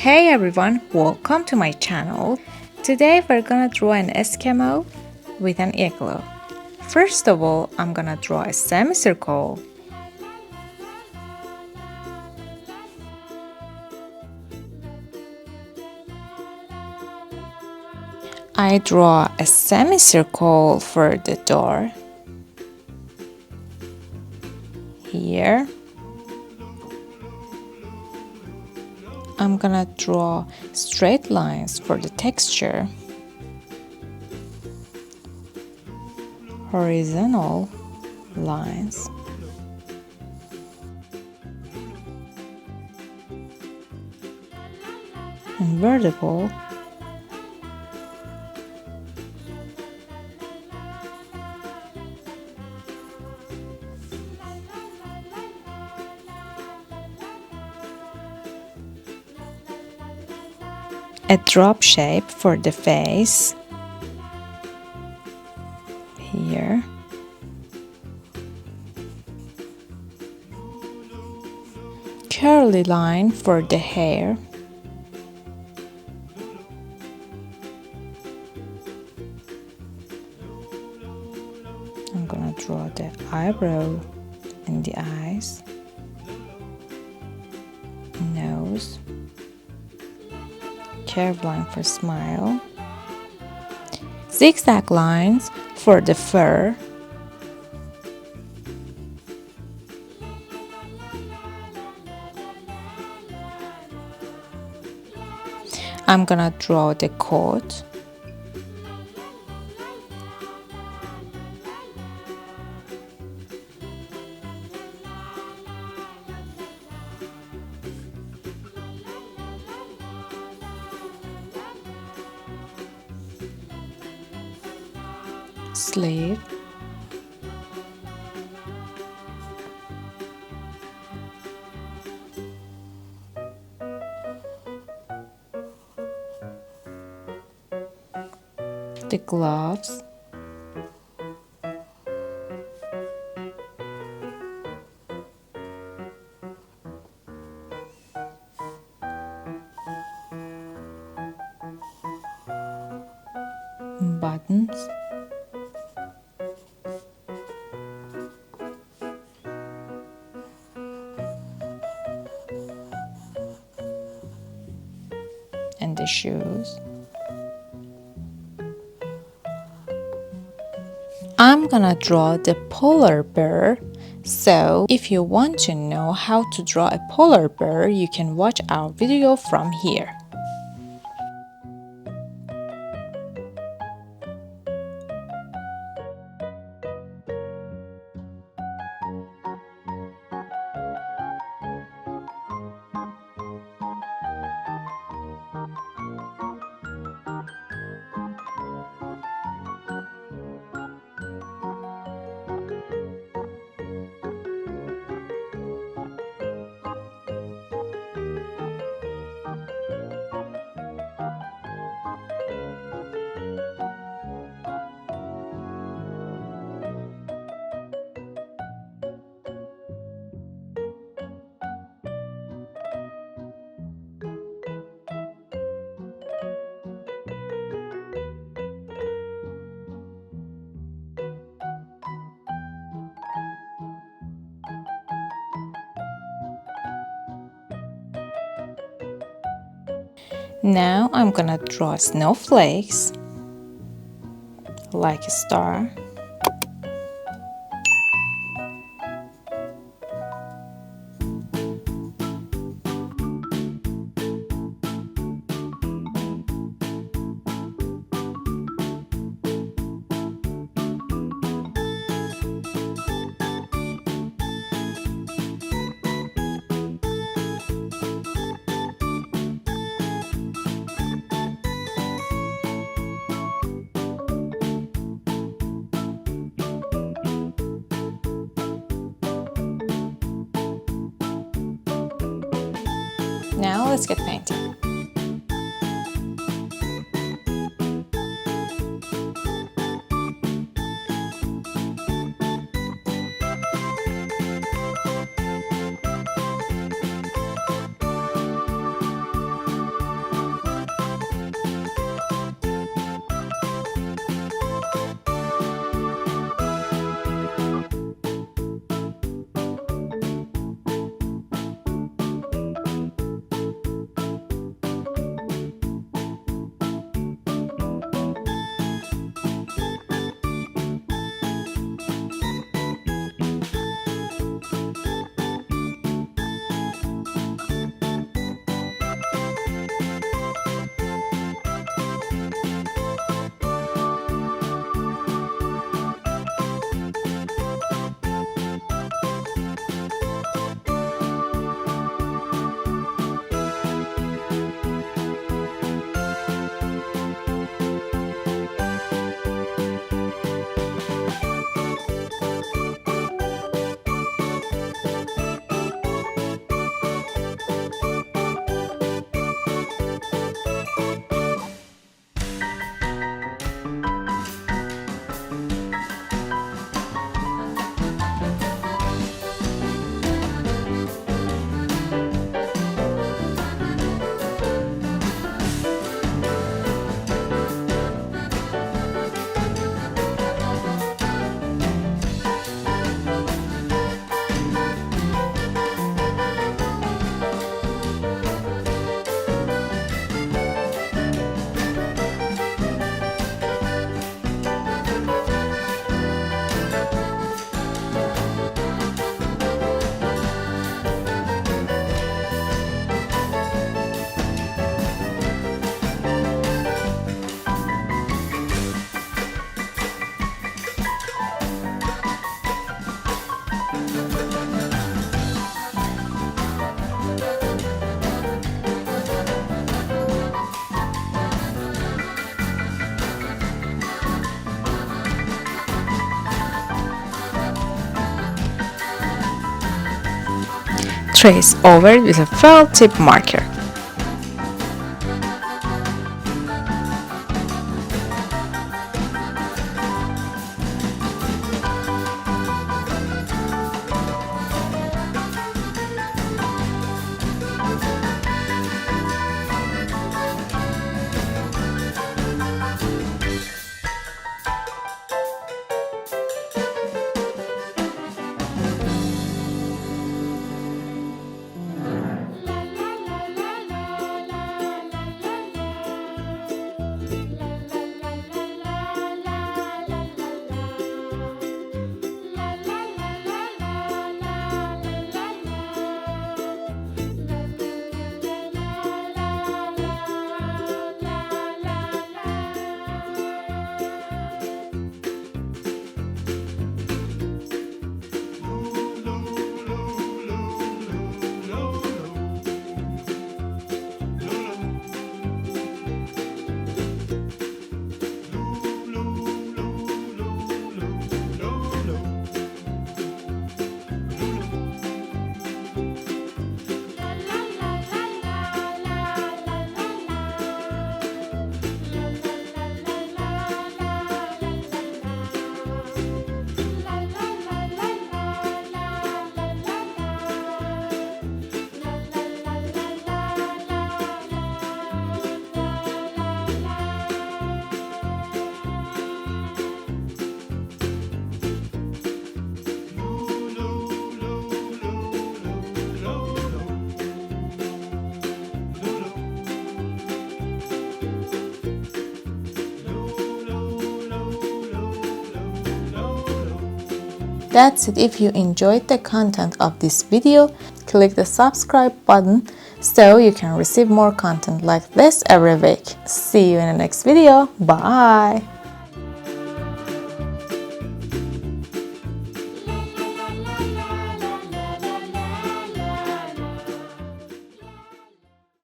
Hey everyone, welcome to my channel. Today we're gonna draw an Eskimo with an igloo. First of all, I'm gonna draw a semicircle. I draw a semicircle for the door. Here. I'm gonna draw straight lines for the texture. Horizontal lines. And vertical. A drop shape for the face. Here. Curly line for the hair. I'm gonna draw the eyebrow and the eyes, nose, curved line for smile, zigzag lines for the fur, I'm gonna draw the coat, sleeve, the gloves, buttons, and the shoes. I'm gonna draw the polar bear, so if you want to know how to draw a polar bear, you can watch our video from here. Now I'm gonna draw snowflakes, like a star. Now let's get painting. trace over it with a felt tip marker. That's it. If you enjoyed the content of this video, click the subscribe button so you can receive more content like this every week. See you in the next video. Bye!